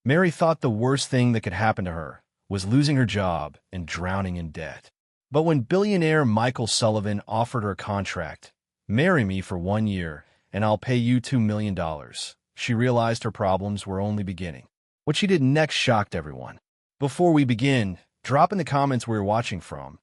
Mary thought the worst thing that could happen to her was losing her job and drowning in debt. But when billionaire Michael Sullivan offered her a contract, "Marry me for 1 year, and I'll pay you $2 million, she realized her problems were only beginning. What she did next shocked everyone. Before we begin, drop in the comments where you're watching from.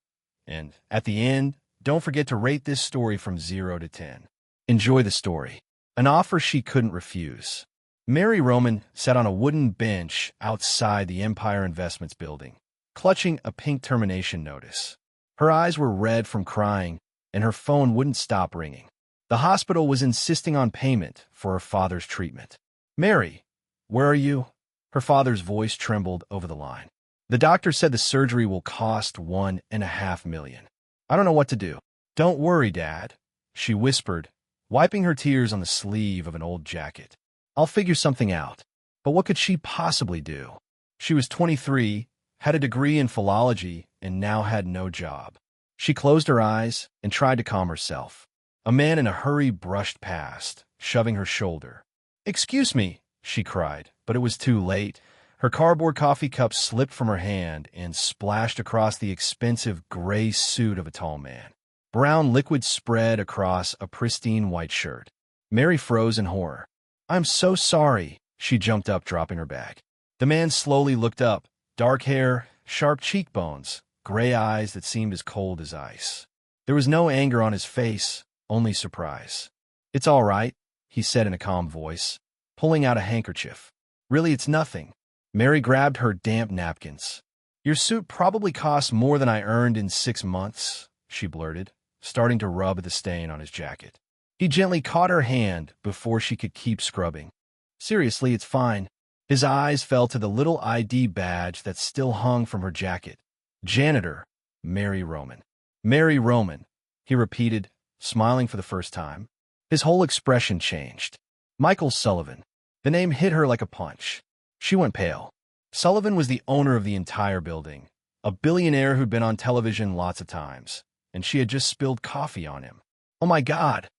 And at the end, don't forget to rate this story from 0 to 10. Enjoy the story. An offer she couldn't refuse. Mary Roman sat on a wooden bench outside the Empire Investments building, clutching a pink termination notice. Her eyes were red from crying, and her phone wouldn't stop ringing. The hospital was insisting on payment for her father's treatment. "Mary, where are you?" Her father's voice trembled over the line. "The doctor said the surgery will cost $1.5 million. I don't know what to do." "Don't worry, Dad," she whispered, wiping her tears on the sleeve of an old jacket. "I'll figure something out." But what could she possibly do? She was 23, had a degree in philology, and now had no job. She closed her eyes and tried to calm herself. A man in a hurry brushed past, shoving her shoulder. "Excuse me," she cried, but it was too late. Her cardboard coffee cup slipped from her hand and splashed across the expensive gray suit of a tall man. Brown liquid spread across a pristine white shirt. Mary froze in horror. "I'm so sorry." She jumped up, dropping her bag. The man slowly looked up, dark hair, sharp cheekbones, gray eyes that seemed as cold as ice. There was no anger on his face, only surprise. "It's all right," he said in a calm voice, pulling out a handkerchief. "Really, it's nothing." Mary grabbed her damp napkins. "Your suit probably cost more than I earned in 6 months, she blurted, starting to rub at the stain on his jacket. He gently caught her hand before she could keep scrubbing. "Seriously, it's fine." His eyes fell to the little ID badge that still hung from her jacket. "Janitor, Mary Roman." "Mary Roman," he repeated, smiling for the first time. His whole expression changed. Michael Sullivan. The name hit her like a punch. She went pale. Sullivan was the owner of the entire building, a billionaire who'd been on television lots of times, and she had just spilled coffee on him. "Oh my God,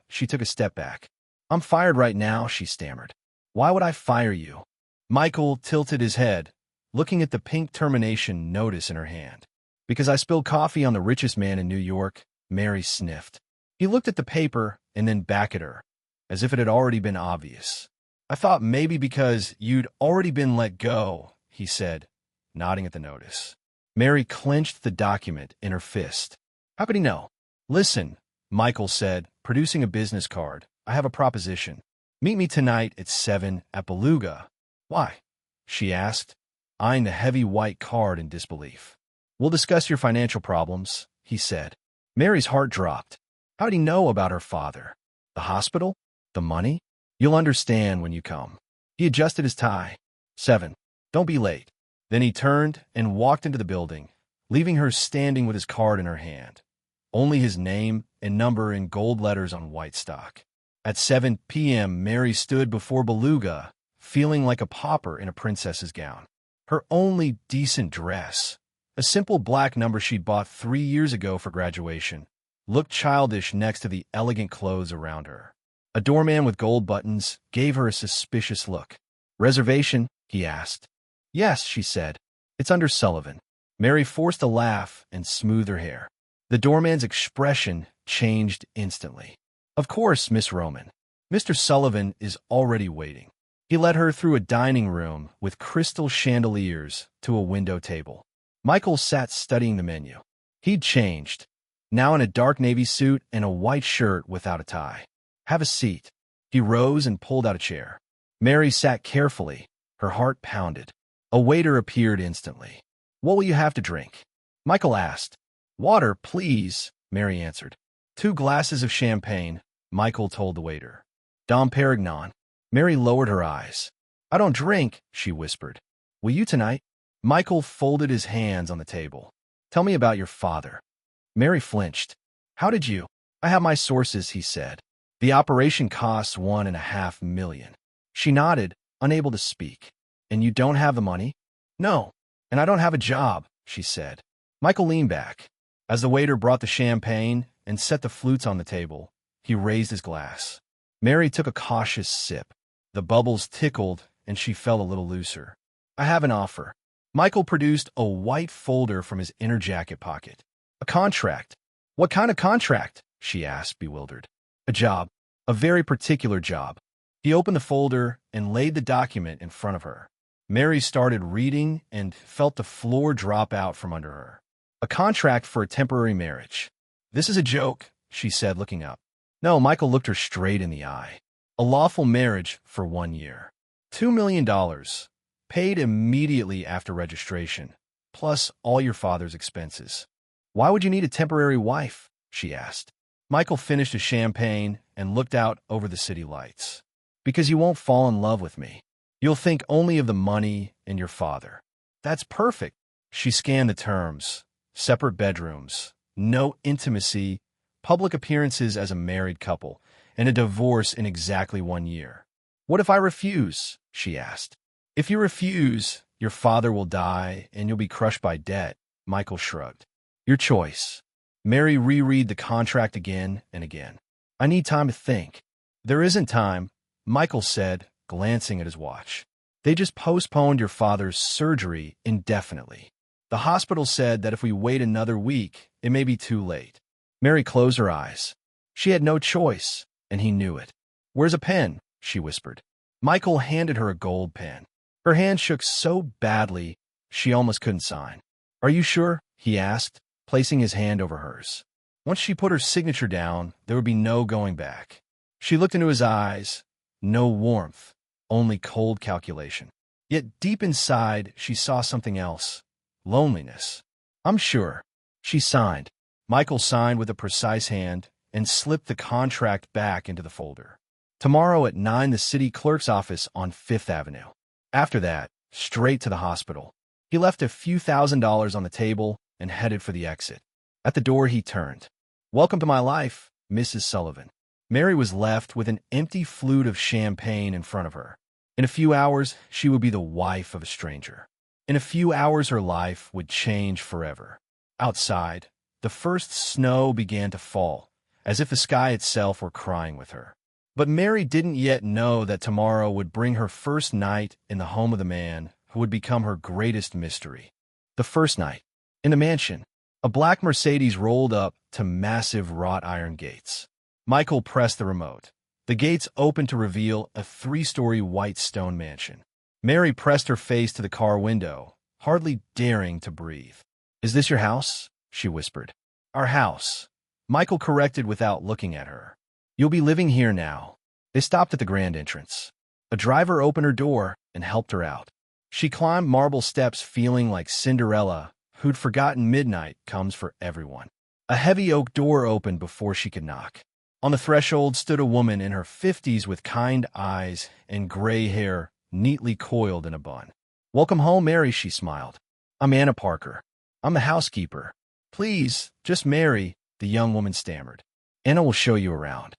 She took a step back. "I'm fired right now," she stammered. "Why would I fire you?" Michael tilted his head, looking at the pink termination notice in her hand. "Because I spilled coffee on the richest man in New York," Mary sniffed. He looked at the paper and then back at her, as if it had already been obvious. "I thought maybe because you'd already been let go," he said, nodding at the notice. Mary clenched the document in her fist. How could he know? "Listen," Michael said, producing a business card. "I have a proposition. Meet me tonight at 7 at Beluga." "Why?" she asked, eyeing the heavy white card in disbelief. "We'll discuss your financial problems," he said. Mary's heart dropped. How did he know about her father? The hospital? The money? "You'll understand when you come." He adjusted his tie. 7. "Don't be late." Then he turned and walked into the building, leaving her standing with his card in her hand. Only his name and number in gold letters on white stock. At 7 p.m., Mary stood before Beluga, feeling like a pauper in a princess's gown. Her only decent dress, a simple black number she'd bought 3 years ago for graduation, looked childish next to the elegant clothes around her. A doorman with gold buttons gave her a suspicious look. "Reservation?" he asked. "Yes," she said. "It's under Sullivan." Mary forced a laugh and smoothed her hair. The doorman's expression changed instantly. "Of course, Miss Roman. Mr. Sullivan is already waiting." He led her through a dining room with crystal chandeliers to a window table. Michael sat studying the menu. He'd changed, now in a dark navy suit and a white shirt without a tie. "Have a seat." He rose and pulled out a chair. Mary sat carefully, her heart pounded. A waiter appeared instantly. "What will you have to drink?" Michael asked. "Water, please," Mary answered. "2 glasses of champagne," Michael told the waiter. "Dom Perignon." Mary lowered her eyes. "I don't drink," she whispered. "Will you tonight?" Michael folded his hands on the table. "Tell me about your father." Mary flinched. "How did you?" "I have my sources," he said. "The operation costs $1.5 million." She nodded, unable to speak. "And you don't have the money?" "No. And I don't have a job," she said. Michael leaned back. As the waiter brought the champagne and set the flutes on the table, he raised his glass. Mary took a cautious sip. The bubbles tickled, and she felt a little looser. "I have an offer." Michael produced a white folder from his inner jacket pocket. "A contract." "What kind of contract?" she asked, bewildered. "A job. A very particular job." He opened the folder and laid the document in front of her. Mary started reading and felt the floor drop out from under her. "A contract for a temporary marriage." "This is a joke," she said, looking up. No, Michael looked her straight in the eye. "A lawful marriage for 1 year. $2 million, paid immediately after registration, plus all your father's expenses." "Why would you need a temporary wife?" she asked. Michael finished his champagne and looked out over the city lights. "Because you won't fall in love with me. You'll think only of the money and your father." "That's perfect." She scanned the terms. Separate bedrooms, no intimacy, public appearances as a married couple, and a divorce in exactly 1 year. "What if I refuse?" she asked. "If you refuse, your father will die and you'll be crushed by debt," Michael shrugged. "Your choice." Mary reread the contract again and again. "I need time to think." "There isn't time," Michael said, glancing at his watch. "They just postponed your father's surgery indefinitely. The hospital said that if we wait another week, it may be too late." Mary closed her eyes. She had no choice, and he knew it. "Where's a pen?" she whispered. Michael handed her a gold pen. Her hand shook so badly, she almost couldn't sign. "Are you sure?" he asked, placing his hand over hers. Once she put her signature down, there would be no going back. She looked into his eyes. No warmth, only cold calculation. Yet deep inside, she saw something else. Loneliness. "I'm sure." She signed. Michael signed with a precise hand and slipped the contract back into the folder. Tomorrow at 9, the city clerk's office on 5th Avenue. After that, straight to the hospital. He left a few $1,000s on the table and headed for the exit. At the door, he turned. "Welcome to my life, Mrs. Sullivan." Mary was left with an empty flute of champagne in front of her. In a few hours, she would be the wife of a stranger. In a few hours, her life would change forever. Outside, the first snow began to fall, as if the sky itself were crying with her. But Mary didn't yet know that tomorrow would bring her first night in the home of the man who would become her greatest mystery. The first night. In the mansion, a black Mercedes rolled up to massive wrought iron gates. Michael pressed the remote. The gates opened to reveal a 3-story white stone mansion. Mary pressed her face to the car window, hardly daring to breathe. "Is this your house?" she whispered. "Our house," Michael corrected without looking at her. "You'll be living here now." They stopped at the grand entrance. A driver opened her door and helped her out. She climbed marble steps feeling like Cinderella, who'd forgotten midnight comes for everyone. A heavy oak door opened before she could knock. On the threshold stood a woman in her 50s with kind eyes and gray hair neatly coiled in a bun. "Welcome home, Mary," she smiled. "I'm Anna Parker. I'm the housekeeper." "Please, just Mary," the young woman stammered. "Anna will show you around."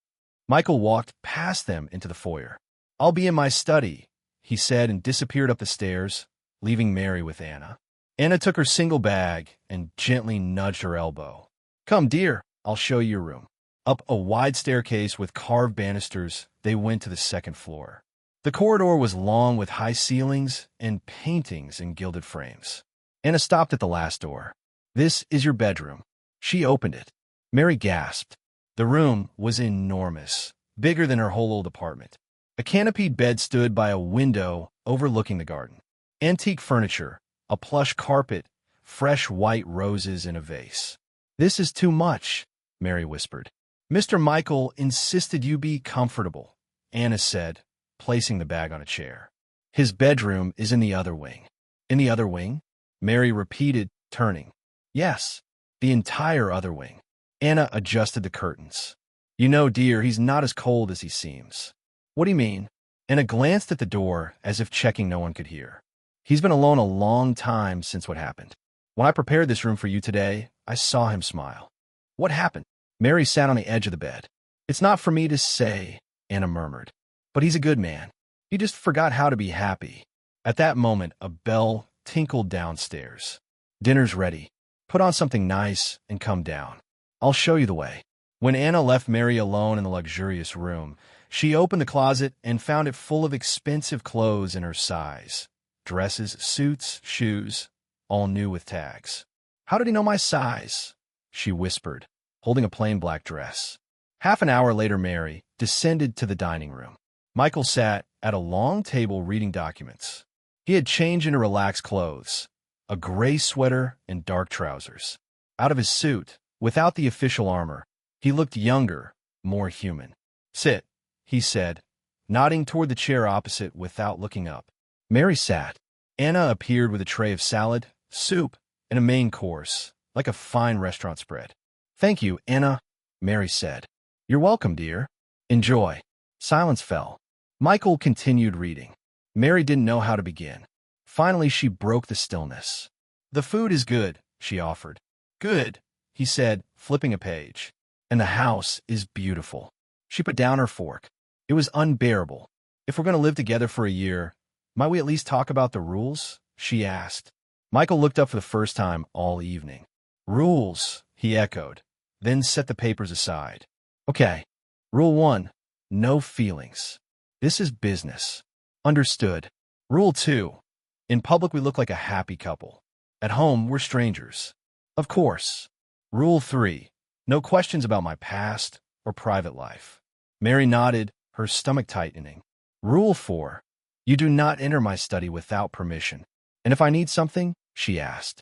Michael walked past them into the foyer. "I'll be in my study," he said, and disappeared up the stairs, leaving Mary with Anna. Anna took her single bag and gently nudged her elbow. "Come, dear, I'll show you your room." Up a wide staircase with carved banisters, they went to the second floor. The corridor was long with high ceilings and paintings in gilded frames. Anna stopped at the last door. "This is your bedroom." She opened it. Mary gasped. The room was enormous, bigger than her whole old apartment. A canopied bed stood by a window overlooking the garden. Antique furniture, a plush carpet, fresh white roses in a vase. "This is too much," Mary whispered. "Mr. Michael insisted you be comfortable," Anna said, placing the bag on a chair. "His bedroom is in the other wing." "In the other wing?" Mary repeated, turning. "Yes, the entire other wing." Anna adjusted the curtains. "You know, dear, he's not as cold as he seems." "What do you mean?" Anna glanced at the door as if checking no one could hear. "He's been alone a long time since what happened. When I prepared this room for you today, I saw him smile." "What happened?" Mary sat on the edge of the bed. "It's not for me to say," Anna murmured. "But he's a good man. He just forgot how to be happy." At that moment, a bell tinkled downstairs. "Dinner's ready. Put on something nice and come down. I'll show you the way." When Anna left Mary alone in the luxurious room, She opened the closet and found it full of expensive clothes in her size. Dresses, suits, shoes, all new with tags. "How did he know my size?" she whispered, holding a plain black dress. Half an hour later, Mary descended to the dining room. Michael sat at a long table reading documents. He had changed into relaxed clothes, a gray sweater and dark trousers. Out of his suit, without the official armor, he looked younger, more human. "Sit," he said, nodding toward the chair opposite without looking up. Mary sat. Anna appeared with a tray of salad, soup, and a main course, like a fine restaurant spread. "Thank you, Anna," Mary said. "You're welcome, dear. Enjoy." Silence fell. Michael continued reading. Mary didn't know how to begin. Finally, she broke the stillness. "The food is good," she offered. "Good," he said, flipping a page. "And the house is beautiful." She put down her fork. It was unbearable. "If we're going to live together for a year, might we at least talk about the rules?" she asked. Michael looked up for the first time all evening. "Rules," he echoed, then set the papers aside. "Okay. Rule 1. No feelings. This is business." "Understood." Rule 2. In public, we look like a happy couple. At home, we're strangers. "Of course." Rule 3. No questions about my past or private life. Mary nodded, her stomach tightening. Rule 4. You do not enter my study without permission. "And if I need something?" she asked.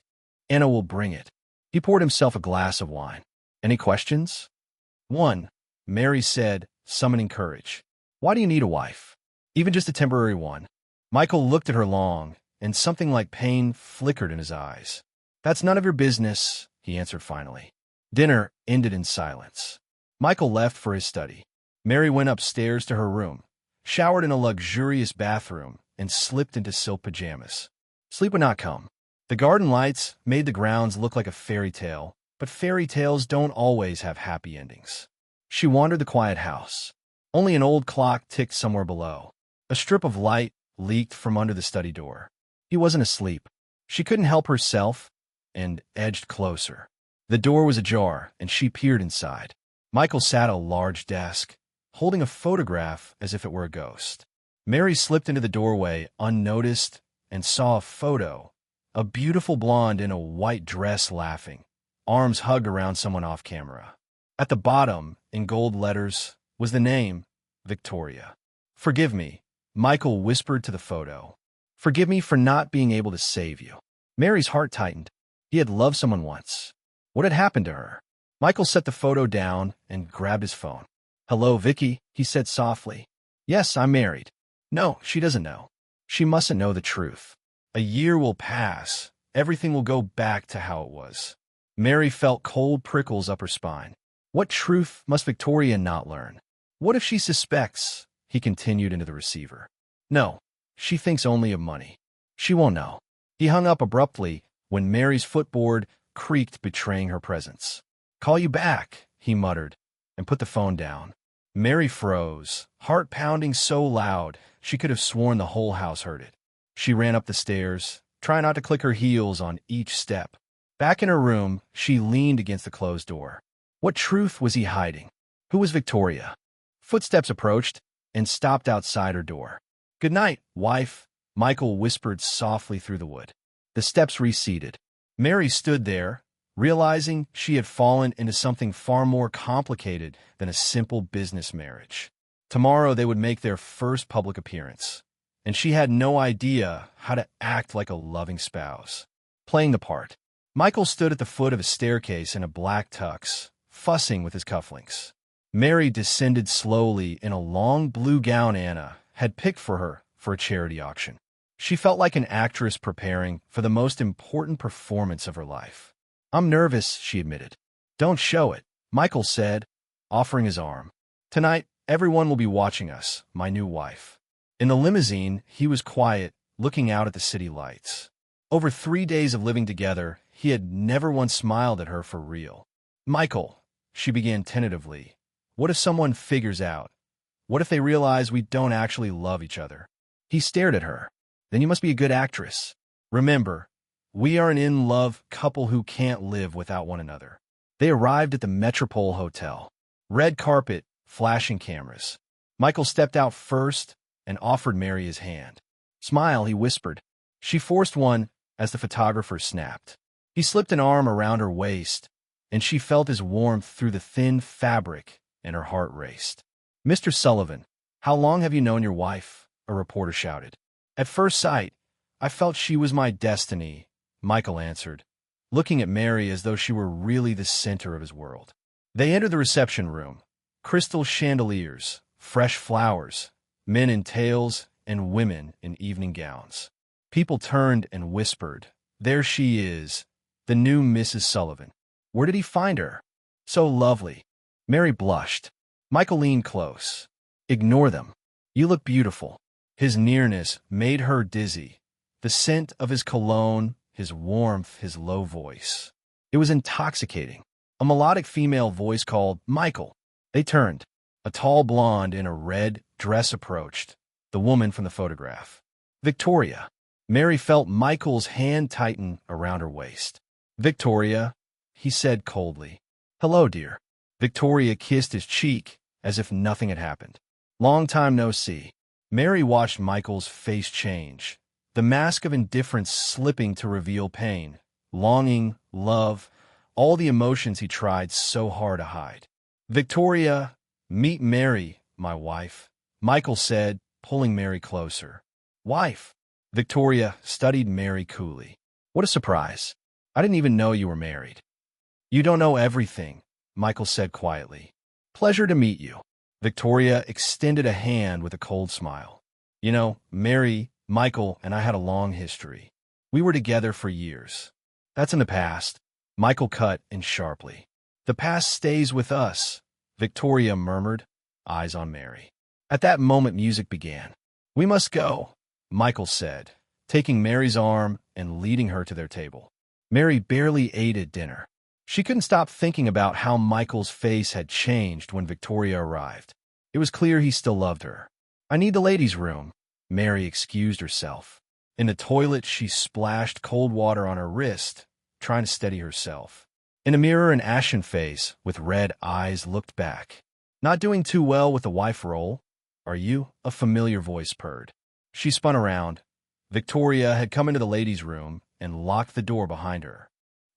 "Anna will bring it." He poured himself a glass of wine. "Any questions?" "One," Mary said, summoning courage. "Why do you need a wife? Even just a temporary one?" Michael looked at her long, and something like pain flickered in his eyes. "That's none of your business," he answered finally. Dinner ended in silence. Michael left for his study. Mary went upstairs to her room, showered in a luxurious bathroom, and slipped into silk pajamas. Sleep would not come. The garden lights made the grounds look like a fairy tale, but fairy tales don't always have happy endings. She wandered the quiet house. Only an old clock ticked somewhere below. A strip of light leaked from under the study door. He wasn't asleep. She couldn't help herself and edged closer. The door was ajar, and she peered inside. Michael sat at a large desk, holding a photograph as if it were a ghost. Mary slipped into the doorway unnoticed and saw a photo, a beautiful blonde in a white dress laughing, arms hugged around someone off camera. At the bottom, in gold letters, was the name, Victoria. "Forgive me," Michael whispered to the photo. "Forgive me for not being able to save you." Mary's heart tightened. He had loved someone once. What had happened to her? Michael set the photo down and grabbed his phone. "Hello, Vicky," he said softly. "Yes, I'm married." "No, she doesn't know. She mustn't know the truth. A year will pass. Everything will go back to how it was." Mary felt cold prickles up her spine. What truth must Victoria not learn? What if she suspects? He continued into the receiver. "No, she thinks only of money. She won't know." He hung up abruptly when Mary's footboard creaked, betraying her presence. "Call you back," he muttered, and put the phone down. Mary froze, heart pounding so loud she could have sworn the whole house heard it. She ran up the stairs, trying not to click her heels on each step. Back in her room, she leaned against the closed door. What truth was he hiding? Who was Victoria? Footsteps approached and stopped outside her door. "Good night, wife," Michael whispered softly through the wood. The steps receded. Mary stood there, realizing she had fallen into something far more complicated than a simple business marriage. Tomorrow they would make their first public appearance, and she had no idea how to act like a loving spouse. Playing the part. Michael stood at the foot of a staircase in a black tux, fussing with his cufflinks. Mary descended slowly in a long blue gown Anna had picked for her for a charity auction. She felt like an actress preparing for the most important performance of her life. "I'm nervous," she admitted. "Don't show it," Michael said, offering his arm. "Tonight, everyone will be watching us, my new wife." In the limousine, he was quiet, looking out at the city lights. Over 3 days of living together, he had never once smiled at her for real. "Michael," she began tentatively, "what if someone figures out? What if they realize we don't actually love each other?" He stared at her. "Then you must be a good actress. Remember, we are an in-love couple who can't live without one another." They arrived at the Metropole Hotel. Red carpet, flashing cameras. Michael stepped out first and offered Mary his hand. "Smile," he whispered. She forced one as the photographer snapped. He slipped an arm around her waist, and she felt his warmth through the thin fabric, and her heart raced. "Mr. Sullivan, how long have you known your wife?" a reporter shouted. "At first sight, I felt she was my destiny," Michael answered, looking at Mary as though she were really the center of his world. They entered the reception room. Crystal chandeliers, fresh flowers, men in tails, and women in evening gowns. People turned and whispered, "There she is, the new Mrs. Sullivan. Where did he find her? So lovely." Mary blushed. Michael leaned close. "Ignore them. You look beautiful." His nearness made her dizzy. The scent of his cologne, his warmth, his low voice. It was intoxicating. A melodic female voice called, "Michael." They turned. A tall blonde in a red dress approached, the woman from the photograph. "Victoria." Mary felt Michael's hand tighten around her waist. "Victoria," he said coldly. "Hello, dear." Victoria kissed his cheek as if nothing had happened. "Long time no see." Mary watched Michael's face change, the mask of indifference slipping to reveal pain, longing, love, all the emotions he tried so hard to hide. "Victoria, meet Mary, my wife," Michael said, pulling Mary closer. "Wife?" Victoria studied Mary coolly. "What a surprise. I didn't even know you were married." "You don't know everything," Michael said quietly. "Pleasure to meet you." Victoria extended a hand with a cold smile. "You know, Mary, Michael, and I had a long history. We were together for years." "That's in the past," Michael cut in sharply. "The past stays with us," Victoria murmured, eyes on Mary. At that moment music began. "We must go," Michael said, taking Mary's arm and leading her to their table. Mary barely ate at dinner. She couldn't stop thinking about how Michael's face had changed when Victoria arrived. It was clear he still loved her. "I need the ladies' room," Mary excused herself. In the toilet, she splashed cold water on her wrist, trying to steady herself. In a mirror, an ashen face with red eyes looked back. "Not doing too well with the wife role, are you?" a familiar voice purred. She spun around. Victoria had come into the ladies' room and locked the door behind her.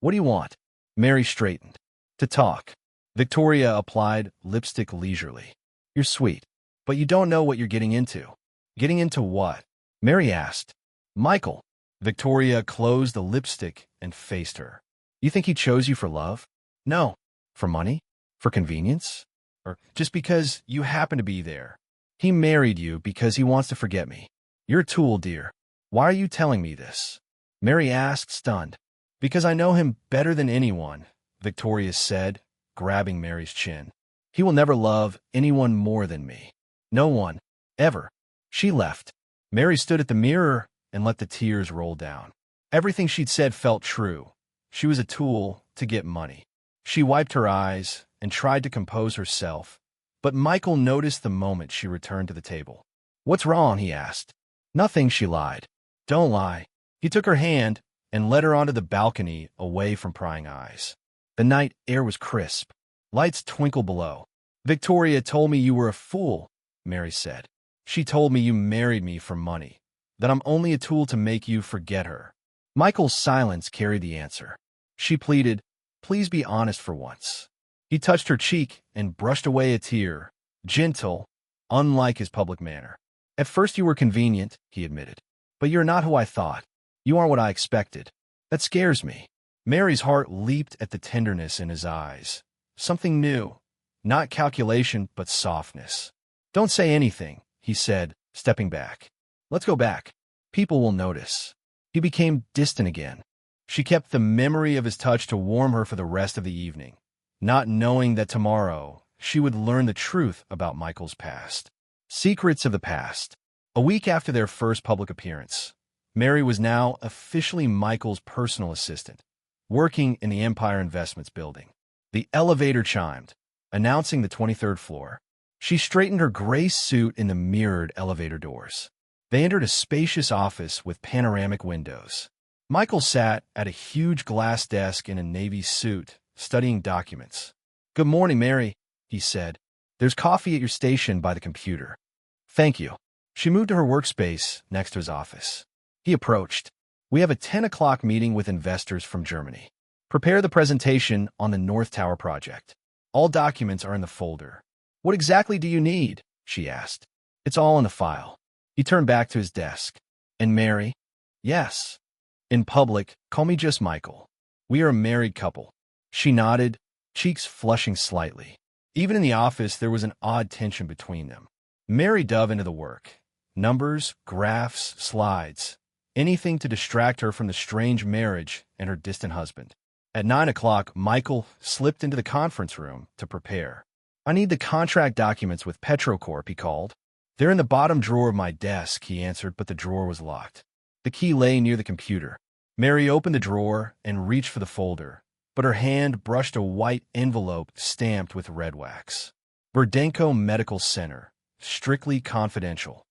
"What do you want?" Mary straightened. "To talk." Victoria applied lipstick leisurely. "You're sweet, but you don't know what you're getting into." "Getting into what?" Mary asked. "Michael." Victoria closed the lipstick and faced her. "You think he chose you for love?" "No." "For money? For convenience? Or just because you happen to be there?" "He married you because he wants to forget me." "You're a tool, dear." "Why are you telling me this?" Mary asked, stunned. "Because I know him better than anyone," Victoria said, grabbing Mary's chin. "He will never love anyone more than me. No one. Ever." She left. Mary stood at the mirror and let the tears roll down. Everything she'd said felt true. She was a tool to get money. She wiped her eyes and tried to compose herself, but Michael noticed the moment she returned to the table. "What's wrong?" he asked. "Nothing," she lied. "Don't lie." He took her hand and led her onto the balcony away from prying eyes. The night air was crisp. Lights twinkled below. "Victoria told me you were a fool," Mary said. "She told me you married me for money, that I'm only a tool to make you forget her." Michael's silence carried the answer. She pleaded, "Please be honest for once." He touched her cheek and brushed away a tear, gentle, unlike his public manner. "At first you were convenient," he admitted. "But you're not who I thought. You aren't what I expected. That scares me." Mary's heart leaped at the tenderness in his eyes. Something new. Not calculation, but softness. "Don't say anything," he said, stepping back. "Let's go back. People will notice." He became distant again. She kept the memory of his touch to warm her for the rest of the evening, not knowing that tomorrow she would learn the truth about Michael's past. Secrets of the past. A week after their first public appearance, Mary was now officially Michael's personal assistant, working in the Empire Investments building. The elevator chimed, announcing the 23rd floor. She straightened her gray suit in the mirrored elevator doors. They entered a spacious office with panoramic windows. Michael sat at a huge glass desk in a navy suit, studying documents. "Good morning, Mary," he said. There's coffee at your station by the computer. Thank you. She moved to her workspace next to his office. He approached. We have a 10 o'clock meeting with investors from Germany. Prepare the presentation on the North Tower project. All documents are in the folder. What exactly do you need? She asked. It's all in the file. He turned back to his desk. And Mary? Yes. In public, call me just Michael. We are a married couple. She nodded, cheeks flushing slightly. Even in the office, there was an odd tension between them. Mary dove into the work. Numbers, graphs, slides. Anything to distract her from the strange marriage and her distant husband. At 9 o'clock, Michael slipped into the conference room to prepare. I need the contract documents with Petrocorp, he called. They're in the bottom drawer of my desk, he answered, but the drawer was locked. The key lay near the computer. Mary opened the drawer and reached for the folder, but her hand brushed a white envelope stamped with red wax. Burdenko Medical Center, strictly confidential.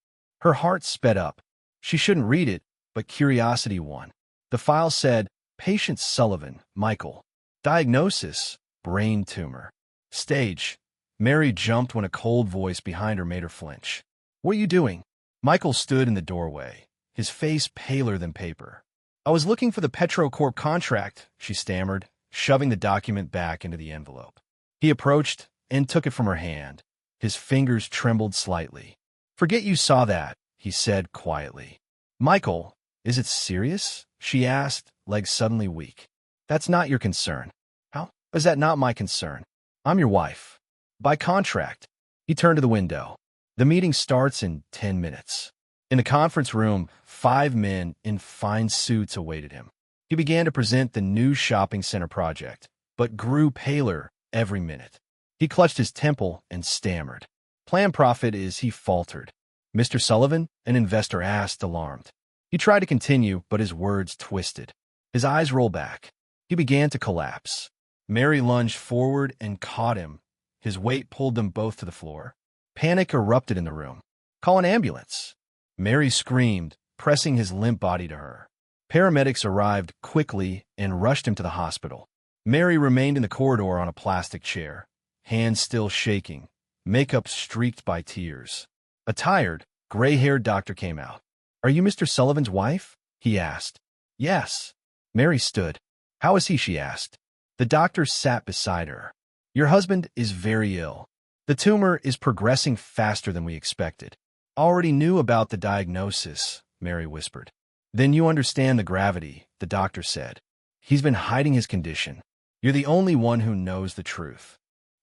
Her heart sped up. She shouldn't read it, but curiosity won. The file said, Patient Sullivan, Michael. Diagnosis, brain tumor. Stage. Mary jumped when a cold voice behind her made her flinch. What are you doing? Michael stood in the doorway, his face paler than paper. I was looking for the Petrocorp contract, she stammered, shoving the document back into the envelope. He approached and took it from her hand. His fingers trembled slightly. Forget you saw that, he said quietly. Michael, is it serious? She asked, legs suddenly weak. That's not your concern. How is that not my concern? I'm your wife. By contract. He turned to the window. The meeting starts in 10 minutes. In the conference room, 5 men in fine suits awaited him. He began to present the new shopping center project, but grew paler every minute. He clutched his temple and stammered. Plan profit is, he faltered. Mr. Sullivan, an investor asked, alarmed. He tried to continue, but his words twisted. His eyes rolled back. He began to collapse. Mary lunged forward and caught him. His weight pulled them both to the floor. Panic erupted in the room. Call an ambulance. Mary screamed, pressing his limp body to her. Paramedics arrived quickly and rushed him to the hospital. Mary remained in the corridor on a plastic chair, hands still shaking, makeup streaked by tears. A tired, gray-haired doctor came out. Are you Mr. Sullivan's wife? He asked. Yes. Mary stood. How is he? She asked. The doctor sat beside her. Your husband is very ill. The tumor is progressing faster than we expected. Already knew about the diagnosis, Mary whispered. Then you understand the gravity, the doctor said. He's been hiding his condition. You're the only one who knows the truth.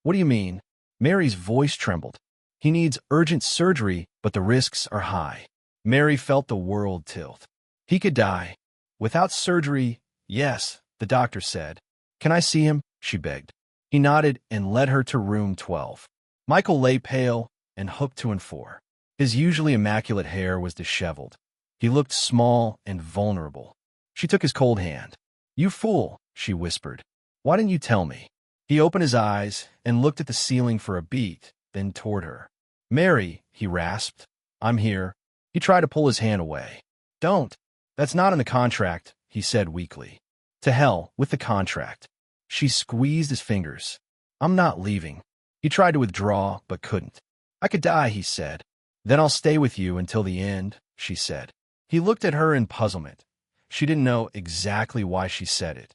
What do you mean? Mary's voice trembled. He needs urgent surgery, but the risks are high. Mary felt the world tilt. He could die. Without surgery, yes, the doctor said. Can I see him? She begged. He nodded and led her to room 12. Michael lay pale and hooked to and for. His usually immaculate hair was disheveled. He looked small and vulnerable. She took his cold hand. You fool, she whispered. Why didn't you tell me? He opened his eyes and looked at the ceiling for a beat, then toward her. Mary, he rasped. I'm here. He tried to pull his hand away. Don't. That's not in the contract, he said weakly. To hell with the contract. She squeezed his fingers. I'm not leaving. He tried to withdraw, but couldn't. I could die, he said. Then I'll stay with you until the end, she said. He looked at her in puzzlement. She didn't know exactly why she said it,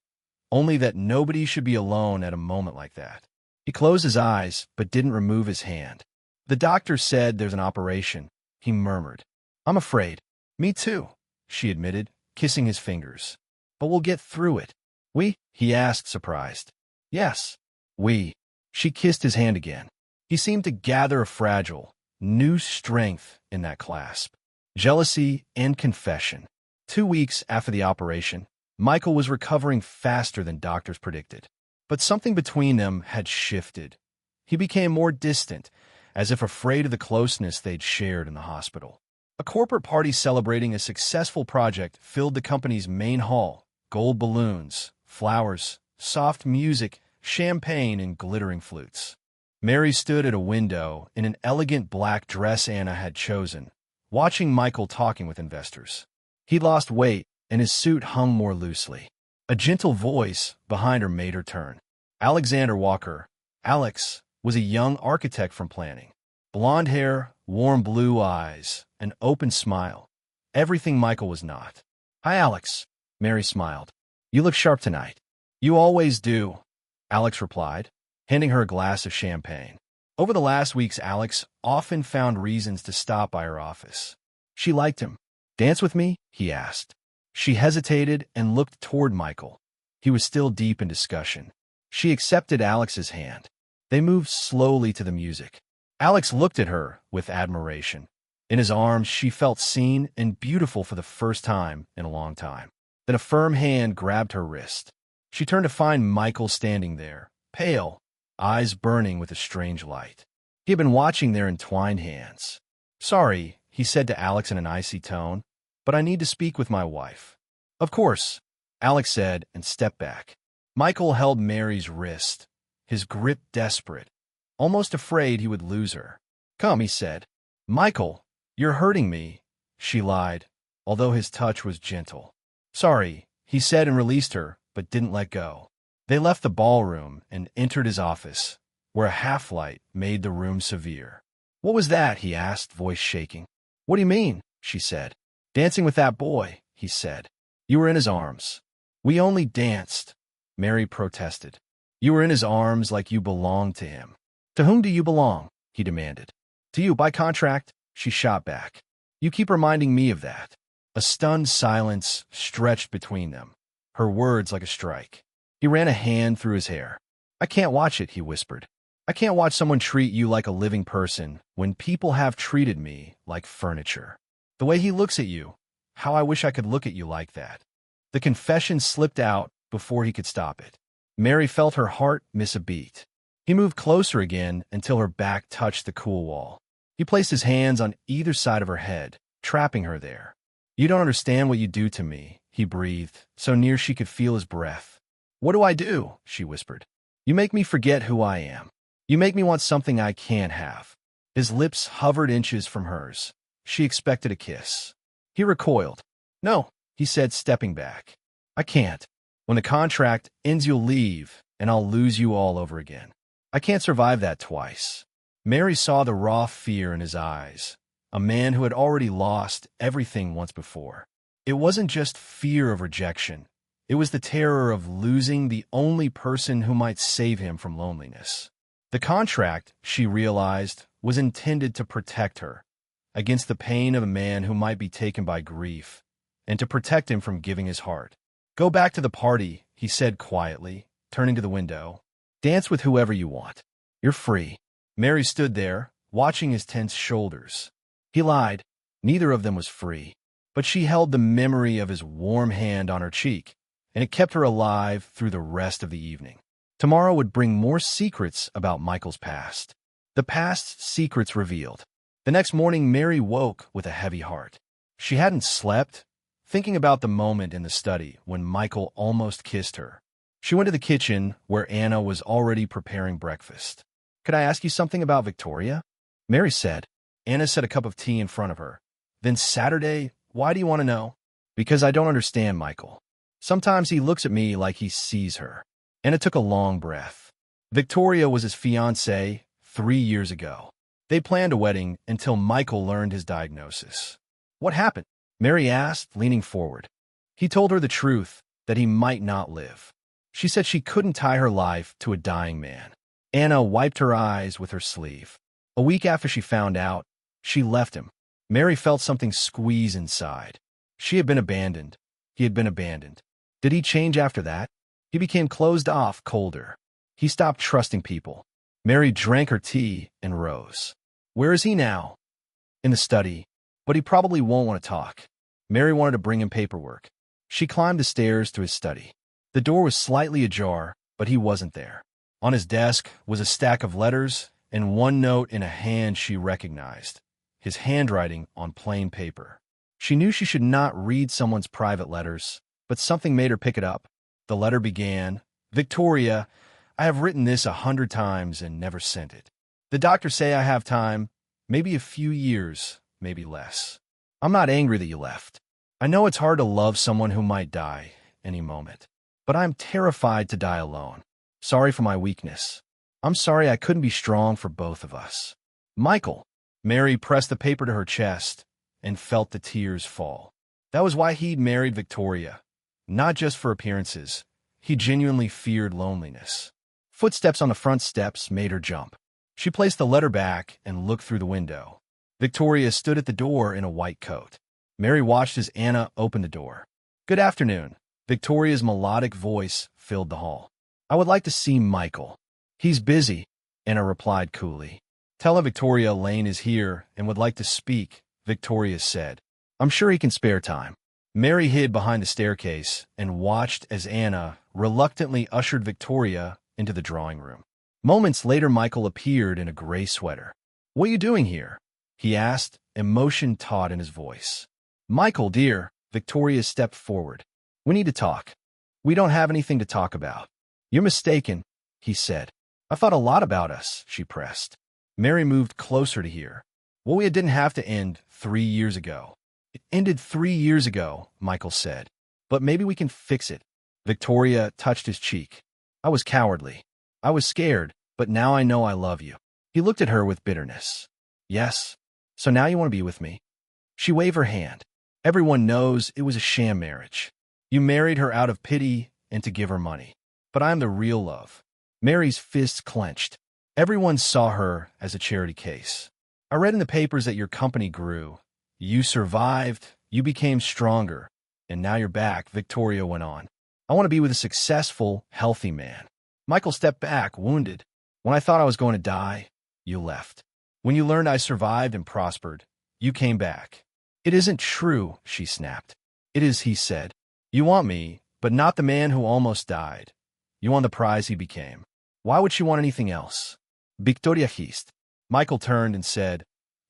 only that nobody should be alone at a moment like that. He closed his eyes, but didn't remove his hand. The doctor said there's an operation, he murmured. I'm afraid. Me too, she admitted, kissing his fingers. But we'll get through it. We? He asked, surprised. Yes, we. She kissed his hand again. He seemed to gather a fragile, new strength in that clasp. Jealousy and confession. 2 weeks after the operation, Michael was recovering faster than doctors predicted. But something between them had shifted. He became more distant, as if afraid of the closeness they'd shared in the hospital. A corporate party celebrating a successful project filled the company's main hall. Gold balloons, flowers, soft music, champagne, and glittering flutes. Mary stood at a window in an elegant black dress Anna had chosen, watching Michael talking with investors. He'd lost weight, and his suit hung more loosely. A gentle voice behind her made her turn. Alexander Walker. Alex, was a young architect from planning. Blonde hair, warm blue eyes, an open smile. Everything Michael was not. "Hi, Alex," Mary smiled. "You look sharp tonight." "You always do," Alex replied, handing her a glass of champagne. Over the last weeks, Alex often found reasons to stop by her office. She liked him. "Dance with me?" he asked. She hesitated and looked toward Michael. He was still deep in discussion. She accepted Alex's hand. They moved slowly to the music. Alex looked at her with admiration. In his arms, she felt seen and beautiful for the first time in a long time. Then a firm hand grabbed her wrist. She turned to find Michael standing there, pale, eyes burning with a strange light. He had been watching their entwined hands. "Sorry," he said to Alex in an icy tone, "but I need to speak with my wife." "Of course," Alex said and stepped back. Michael held Mary's wrist, his grip desperate, almost afraid he would lose her. "Come," he said. "Michael, you're hurting me," she lied, although his touch was gentle. "Sorry," he said and released her, but didn't let go. They left the ballroom and entered his office, where a half-light made the room severe. "What was that?" he asked, voice shaking. "What do you mean?" she said. "Dancing with that boy," he said. "You were in his arms." "We only danced," Mary protested. "You were in his arms like you belonged to him." "To whom do you belong?" he demanded. "To you, by contract," she shot back. "You keep reminding me of that." A stunned silence stretched between them, her words like a strike. He ran a hand through his hair. "I can't watch it," he whispered. "I can't watch someone treat you like a living person when people have treated me like furniture. The way he looks at you, how I wish I could look at you like that." The confession slipped out before he could stop it. Mary felt her heart miss a beat. He moved closer again until her back touched the cool wall. He placed his hands on either side of her head, trapping her there. "You don't understand what you do to me," he breathed, so near she could feel his breath. "What do I do?" she whispered. "You make me forget who I am. You make me want something I can't have." His lips hovered inches from hers. She expected a kiss. He recoiled. "No," he said, stepping back. "I can't. When the contract ends, you'll leave, and I'll lose you all over again. I can't survive that twice." Mary saw the raw fear in his eyes, a man who had already lost everything once before. It wasn't just fear of rejection. It was the terror of losing the only person who might save him from loneliness. The contract, she realized, was intended to protect her against the pain of a man who might be taken by grief, and to protect him from giving his heart. "Go back to the party," he said quietly, turning to the window. "Dance with whoever you want. You're free." Mary stood there, watching his tense shoulders. He lied. Neither of them was free. But she held the memory of his warm hand on her cheek, and it kept her alive through the rest of the evening. Tomorrow would bring more secrets about Michael's past. The past's secrets revealed. The next morning, Mary woke with a heavy heart. She hadn't slept, thinking about the moment in the study when Michael almost kissed her. She went to the kitchen, where Anna was already preparing breakfast. "Could I ask you something about Victoria?" Mary said. Anna set a cup of tea in front of her. "Then Saturday, why do you want to know?" "Because I don't understand Michael. Sometimes he looks at me like he sees her." Anna took a long breath. Victoria was his fiancée 3 years ago. They planned a wedding until Michael learned his diagnosis. "What happened?" Mary asked, leaning forward. He told her the truth, that he might not live. She said she couldn't tie her life to a dying man. Anna wiped her eyes with her sleeve. A week after she found out, she left him. Mary felt something squeeze inside. She had been abandoned. He had been abandoned. Did he change after that? He became closed off, colder. He stopped trusting people. Mary drank her tea and rose. "Where is he now?" "In the study. But he probably won't want to talk." Mary wanted to bring him paperwork. She climbed the stairs to his study. The door was slightly ajar, but he wasn't there. On his desk was a stack of letters and one note in a hand she recognized, his handwriting on plain paper. She knew she should not read someone's private letters, but something made her pick it up. The letter began, "Victoria, I have written this 100 times and never sent it. The doctors say I have time, maybe a few years, maybe less. I'm not angry that you left. I know it's hard to love someone who might die any moment, but I'm terrified to die alone. Sorry for my weakness. I'm sorry I couldn't be strong for both of us. Michael. Mary pressed the paper to her chest and felt the tears fall. That was why he'd married Victoria. Not just for appearances. He genuinely feared loneliness. Footsteps on the front steps made her jump. She placed the letter back and looked through the window. Victoria stood at the door in a white coat. Mary watched as Anna opened the door. Good afternoon. Victoria's melodic voice filled the hall. I would like to see Michael. He's busy, Anna replied coolly. Tell him Victoria Lane is here and would like to speak, Victoria said. I'm sure he can spare time. Mary hid behind the staircase and watched as Anna reluctantly ushered Victoria into the drawing room. Moments later, Michael appeared in a gray sweater. What are you doing here? He asked, emotion taut in his voice. Michael, dear, Victoria stepped forward. We need to talk. We don't have anything to talk about. You're mistaken, he said. I thought a lot about us, she pressed. Mary moved closer to hear. What we didn't have to end 3 years ago. It ended 3 years ago, Michael said. But maybe we can fix it. Victoria touched his cheek. I was cowardly. I was scared, but now I know I love you. He looked at her with bitterness. Yes. So now you want to be with me? She waved her hand. Everyone knows it was a sham marriage. You married her out of pity and to give her money. But I'm the real love. Mary's fists clenched. Everyone saw her as a charity case. I read in the papers that your company grew. You survived, you became stronger, and now you're back, Victoria went on. I want to be with a successful, healthy man. Michael stepped back, wounded. When I thought I was going to die, you left. When you learned I survived and prospered, you came back. It isn't true, she snapped. It is, he said. You want me, but not the man who almost died. You want the prize he became. Why would she want anything else? Victoria hissed. Michael turned and said,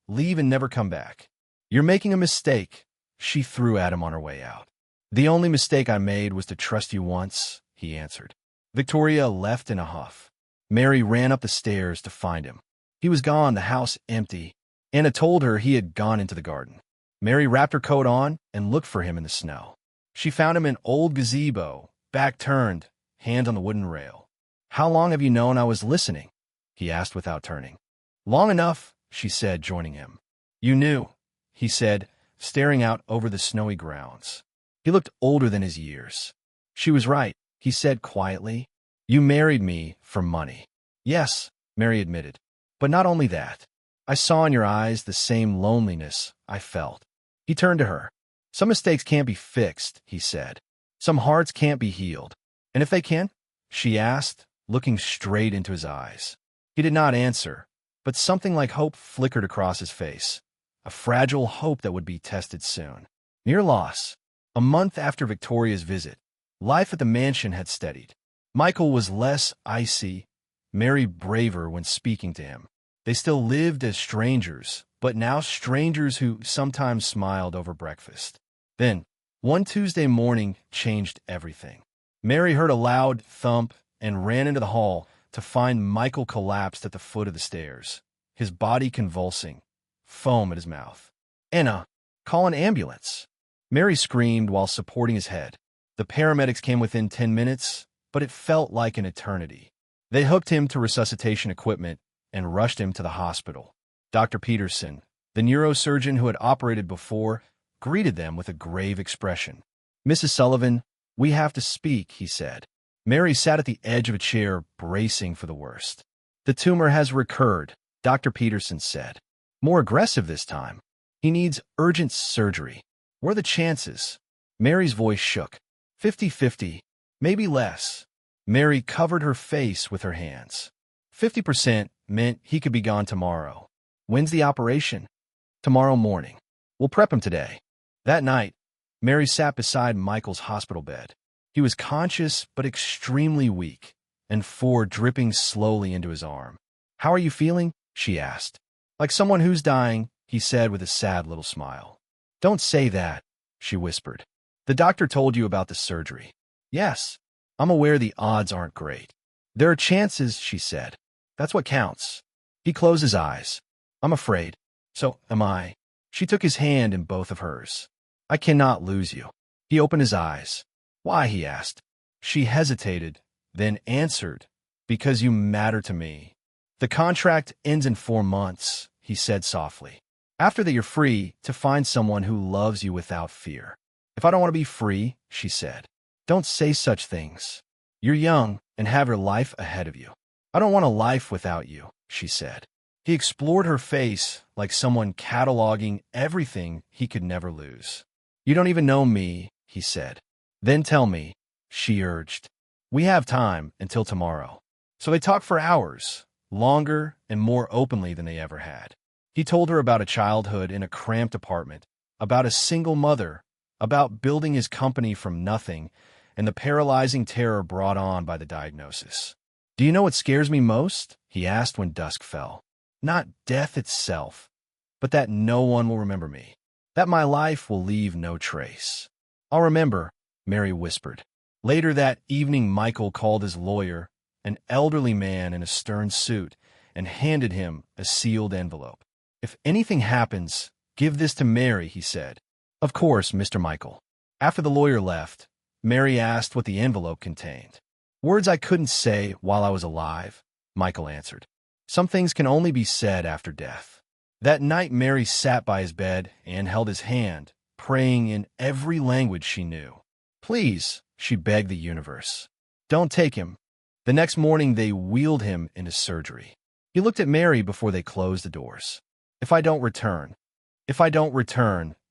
leave and never come back. You're making a mistake, she threw at him on her way out. The only mistake I made was to trust you once, he answered. Victoria left in a huff. Mary ran up the stairs to find him. He was gone, the house empty. Anna told her he had gone into the garden. Mary wrapped her coat on and looked for him in the snow. She found him in an old gazebo, back turned, hand on the wooden rail. How long have you known I was listening? He asked without turning. Long enough, she said, joining him. You knew, he said, staring out over the snowy grounds. He looked older than his years. She was right, he said quietly. You married me for money. Yes, Mary admitted. But not only that. I saw in your eyes the same loneliness I felt. He turned to her. Some mistakes can't be fixed, he said. Some hearts can't be healed. And if they can? She asked, looking straight into his eyes. He did not answer, but something like hope flickered across his face. A fragile hope that would be tested soon. Near loss. A month after Victoria's visit, life at the mansion had steadied. Michael was less icy, Mary braver when speaking to him. They still lived as strangers, but now strangers who sometimes smiled over breakfast. Then, one Tuesday morning changed everything. Mary heard a loud thump and ran into the hall to find Michael collapsed at the foot of the stairs, his body convulsing, foam at his mouth. Anna, call an ambulance. Mary screamed while supporting his head. The paramedics came within 10 minutes, but it felt like an eternity. They hooked him to resuscitation equipment and rushed him to the hospital. Dr. Peterson, the neurosurgeon who had operated before, greeted them with a grave expression. Mrs. Sullivan, we have to speak, he said. Mary sat at the edge of a chair, bracing for the worst. The tumor has recurred, Dr. Peterson said. More aggressive this time. He needs urgent surgery. What are the chances? Mary's voice shook. 50-50, maybe less. Mary covered her face with her hands. 50% meant he could be gone tomorrow. When's the operation? Tomorrow morning. We'll prep him today. That night, Mary sat beside Michael's hospital bed. He was conscious but extremely weak, and Ford dripping slowly into his arm. How are you feeling? She asked. Like someone who's dying, he said with a sad little smile. Don't say that, she whispered. The doctor told you about the surgery. Yes, I'm aware the odds aren't great. There are chances, she said. That's what counts. He closed his eyes. I'm afraid. So am I. She took his hand in both of hers. I cannot lose you. He opened his eyes. Why, he asked. She hesitated, then answered, because you matter to me. The contract ends in 4 months, he said softly. After that, you're free to find someone who loves you without fear. If I don't want to be free, she said. Don't say such things. You're young and have your life ahead of you. I don't want a life without you, she said. He explored her face like someone cataloging everything he could never lose. You don't even know me, he said. Then tell me, she urged. We have time until tomorrow. So they talked for hours, longer and more openly than they ever had. He told her about a childhood in a cramped apartment, about a single mother, about building his company from nothing, and the paralyzing terror brought on by the diagnosis. Do you know what scares me most? He asked when dusk fell. Not death itself, but that no one will remember me, that my life will leave no trace. I'll remember, Mary whispered. Later that evening, Michael called his lawyer, an elderly man in a stern suit, and handed him a sealed envelope. If anything happens, give this to Mary, he said. Of course, Mr. Michael. After the lawyer left, Mary asked what the envelope contained. Words I couldn't say while I was alive, Michael answered. Some things can only be said after death. That night, Mary sat by his bed and held his hand, praying in every language she knew. Please, she begged the universe, don't take him. The next morning, they wheeled him into surgery. He looked at Mary before they closed the doors. If I don't return,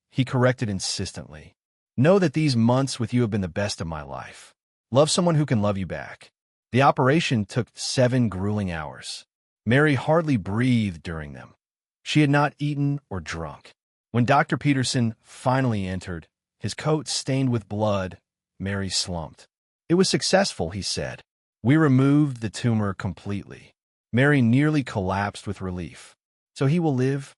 he corrected insistently. Know that these months with you have been the best of my life. Love someone who can love you back. The operation took 7 grueling hours. Mary hardly breathed during them. She had not eaten or drunk. When Dr. Peterson finally entered, his coat stained with blood, Mary slumped. It was successful, he said. We removed the tumor completely. Mary nearly collapsed with relief. So he will live?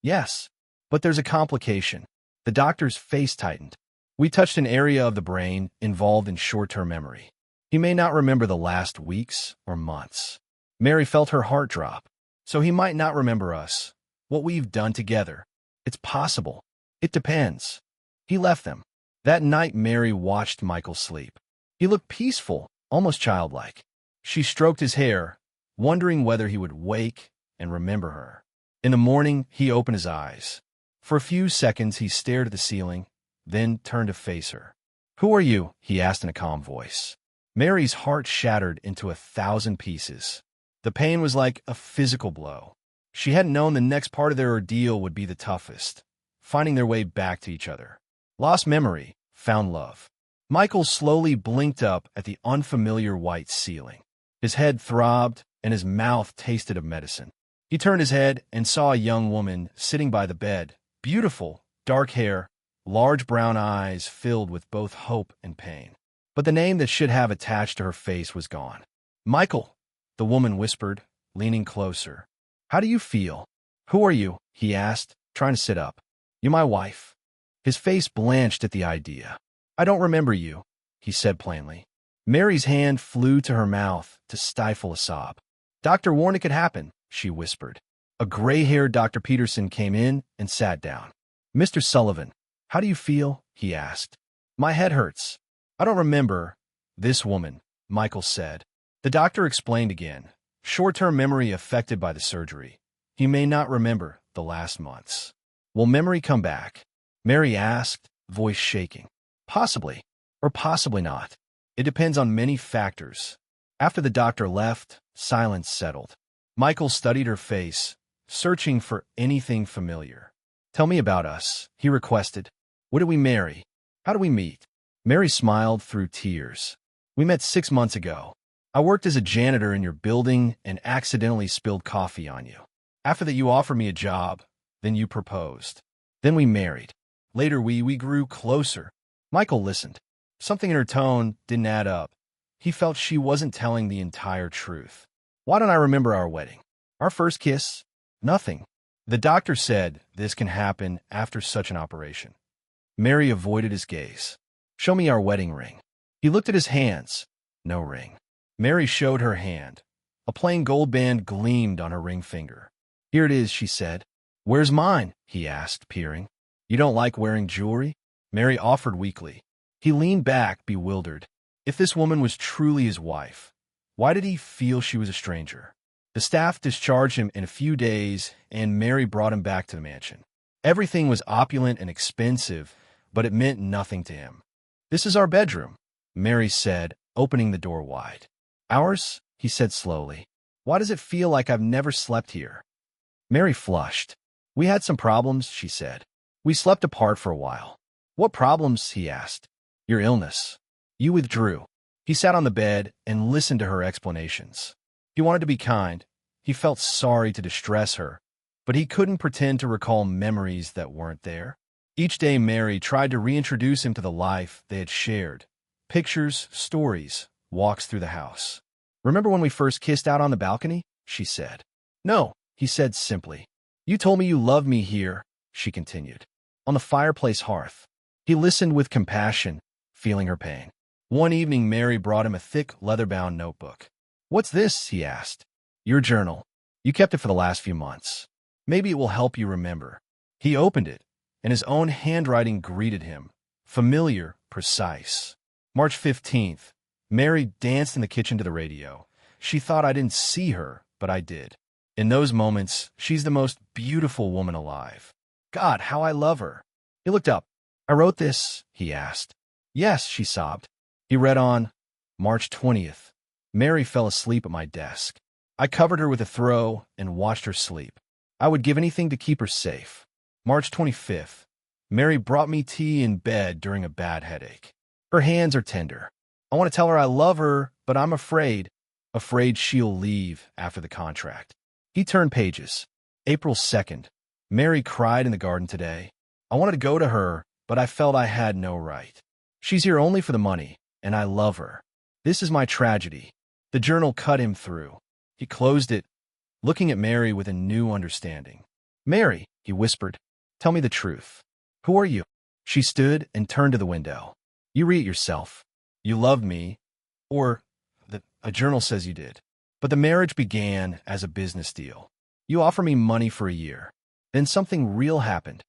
Yes. But there's a complication. The doctor's face tightened. We touched an area of the brain involved in short-term memory. He may not remember the last weeks or months. Mary felt her heart drop. So he might not remember us, what we've done together. It's possible. It depends. He left them. That night, Mary watched Michael sleep. He looked peaceful, almost childlike. She stroked his hair, wondering whether he would wake and remember her. In the morning, he opened his eyes. For a few seconds, he stared at the ceiling, then turned to face her. Who are you? He asked in a calm voice. Mary's heart shattered into 1,000 pieces. The pain was like a physical blow. She hadn't known the next part of their ordeal would be the toughest, finding their way back to each other. Lost memory, found love. Michael slowly blinked up at the unfamiliar white ceiling. His head throbbed, and his mouth tasted of medicine. He turned his head and saw a young woman sitting by the bed, beautiful, dark hair, large brown eyes filled with both hope and pain. But the name that should have attached to her face was gone. Michael, the woman whispered, leaning closer. How do you feel? Who are you? He asked, trying to sit up. You're my wife. His face blanched at the idea. I don't remember you, he said plainly. Mary's hand flew to her mouth to stifle a sob. Doctor warned it could happen, she whispered. A gray-haired Dr. Peterson came in and sat down. Mr. Sullivan, how do you feel? He asked. My head hurts. I don't remember this woman, Michael said. The doctor explained again. Short-term memory affected by the surgery. He may not remember the last months. Will memory come back? Mary asked, voice shaking. Possibly, or possibly not. It depends on many factors. After the doctor left, silence settled. Michael studied her face, searching for anything familiar. Tell me about us, he requested. What did we marry? How did we meet? Mary smiled through tears. We met 6 months ago. I worked as a janitor in your building and accidentally spilled coffee on you. After that, you offered me a job. Then you proposed. Then we married. Later, we grew closer. Michael listened. Something in her tone didn't add up. He felt she wasn't telling the entire truth. Why don't I remember our wedding? Our first kiss? Nothing. The doctor said this can happen after such an operation. Mary avoided his gaze. Show me our wedding ring. He looked at his hands. No ring. Mary showed her hand. A plain gold band gleamed on her ring finger. Here it is, she said. Where's mine? He asked, peering. You don't like wearing jewelry? Mary offered weakly. He leaned back, bewildered. If this woman was truly his wife, why did he feel she was a stranger? The staff discharged him in a few days, and Mary brought him back to the mansion. Everything was opulent and expensive, but it meant nothing to him. "This is our bedroom," Mary said, opening the door wide. "Ours?" he said slowly. "Why does it feel like I've never slept here?" Mary flushed. "We had some problems," she said. "We slept apart for a while." "What problems?" he asked. "Your illness. You withdrew." He sat on the bed and listened to her explanations. He wanted to be kind. He felt sorry to distress her, but he couldn't pretend to recall memories that weren't there. Each day Mary tried to reintroduce him to the life they had shared. Pictures, stories, walks through the house. "Remember when we first kissed out on the balcony?" she said. "No," he said simply. "You told me you loved me here," she continued. "On the fireplace hearth." He listened with compassion, feeling her pain. One evening Mary brought him a thick, leather-bound notebook. "What's this?" he asked. "Your journal. You kept it for the last few months. Maybe it will help you remember." He opened it, and his own handwriting greeted him. Familiar, precise. March 15th. Mary danced in the kitchen to the radio. She thought I didn't see her, but I did. In those moments, she's the most beautiful woman alive. God, how I love her. He looked up. "I wrote this?" he asked. "Yes," she sobbed. He read on. March 20th. Mary fell asleep at my desk. I covered her with a throw and watched her sleep. I would give anything to keep her safe. March 25th. Mary brought me tea in bed during a bad headache. Her hands are tender. I want to tell her I love her, but I'm afraid she'll leave after the contract. He turned pages. April 2nd. Mary cried in the garden today. I wanted to go to her, but I felt I had no right. She's here only for the money, and I love her. This is my tragedy. The journal cut him through. He closed it, looking at Mary with a new understanding. "Mary," he whispered, "tell me the truth. Who are you?" She stood and turned to the window. "You read it yourself. You loved me, or a journal says you did. But the marriage began as a business deal. You offer me money for a year. Then something real happened."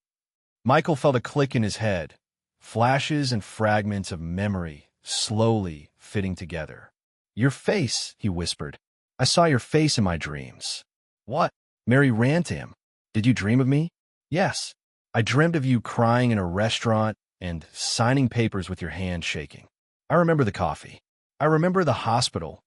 Michael felt a click in his head, flashes and fragments of memory slowly fitting together. "Your face," he whispered. "I saw your face in my dreams." "What?" Mary ran to him. "Did you dream of me?" "Yes. I dreamed of you crying in a restaurant and signing papers with your hand shaking. I remember the coffee. I remember the hospital,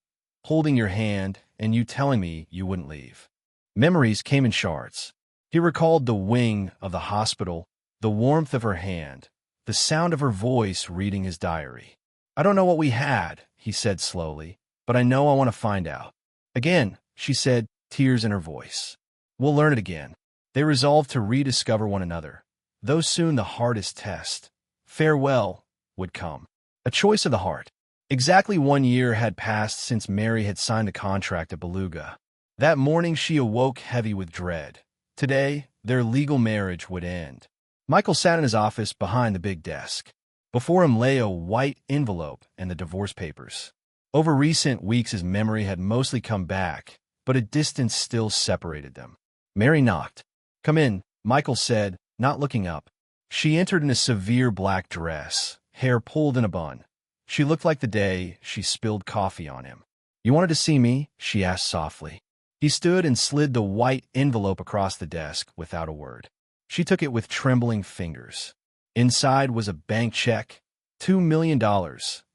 holding your hand and you telling me you wouldn't leave." Memories came in shards. He recalled the wing of the hospital, the warmth of her hand, the sound of her voice reading his diary. "I don't know what we had," he said slowly, "but I know I want to find out." "Again," she said, tears in her voice. "We'll learn it again." They resolved to rediscover one another, though soon the hardest test, farewell, would come. A choice of the heart. Exactly 1 year had passed since Mary had signed the contract at Beluga. That morning she awoke heavy with dread. Today, their legal marriage would end. Michael sat in his office behind the big desk. Before him lay a white envelope and the divorce papers. Over recent weeks his memory had mostly come back, but a distance still separated them. Mary knocked. "Come in," Michael said, not looking up. She entered in a severe black dress, hair pulled in a bun. She looked like the day she spilled coffee on him. "You wanted to see me?" she asked softly. He stood and slid the white envelope across the desk without a word. She took it with trembling fingers. Inside was a bank check, $2 million,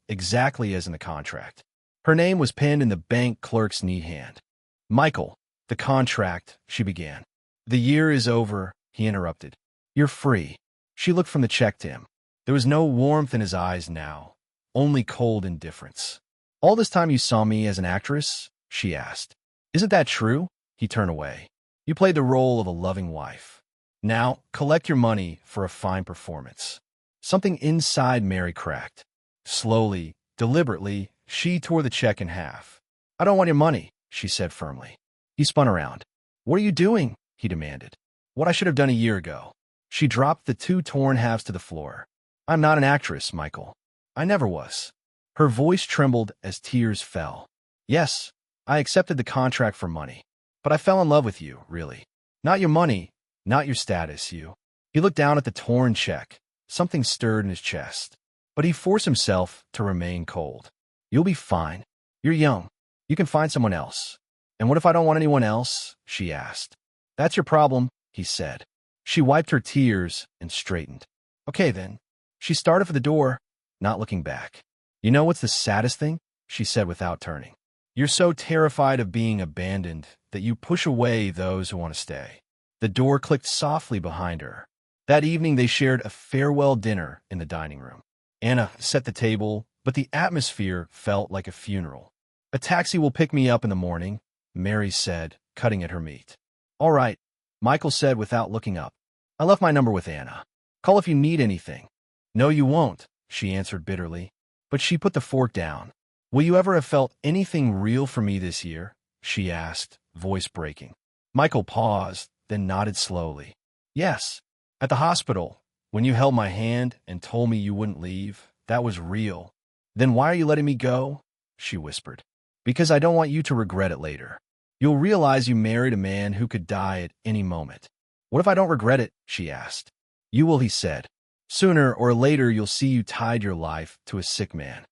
exactly as in the contract. Her name was penned in the bank clerk's neat hand. "Michael, the contract," she began. "The year is over," he interrupted. "You're free." She looked from the check to him. There was no warmth in his eyes now, only cold indifference. "All this time you saw me as an actress?" she asked. "Isn't that true?" He turned away. "You played the role of a loving wife. Now, collect your money for a fine performance." Something inside Mary cracked. Slowly, deliberately, she tore the check in half. "I don't want your money," she said firmly. He spun around. "What are you doing?" he demanded. "What I should have done a year ago." She dropped the 2 torn halves to the floor. "I'm not an actress, Michael. I never was." Her voice trembled as tears fell. "Yes, I accepted the contract for money. But I fell in love with you, really. Not your money, not your status, you." He looked down at the torn check. Something stirred in his chest. But he forced himself to remain cold. "You'll be fine. You're young. You can find someone else." And what if I don't want anyone else? She asked. That's your problem, he said. She wiped her tears and straightened. Okay, then. She started for the door, not looking back. You know what's the saddest thing? She said without turning. You're so terrified of being abandoned that you push away those who want to stay. The door clicked softly behind her. That evening they shared a farewell dinner in the dining room. Anna set the table, but the atmosphere felt like a funeral. A taxi will pick me up in the morning, Mary said, cutting at her meat. All right, Michael said without looking up. I left my number with Anna. Call if you need anything. No, you won't, she answered bitterly. But she put the fork down. Will you ever have felt anything real for me this year? She asked, voice breaking. Michael paused, then nodded slowly. Yes. At the hospital, when you held my hand and told me you wouldn't leave, that was real. Then why are you letting me go? She whispered. Because I don't want you to regret it later. You'll realize you married a man who could die at any moment. What if I don't regret it? She asked. You will, he said. Sooner or later you'll see you tied your life to a sick man.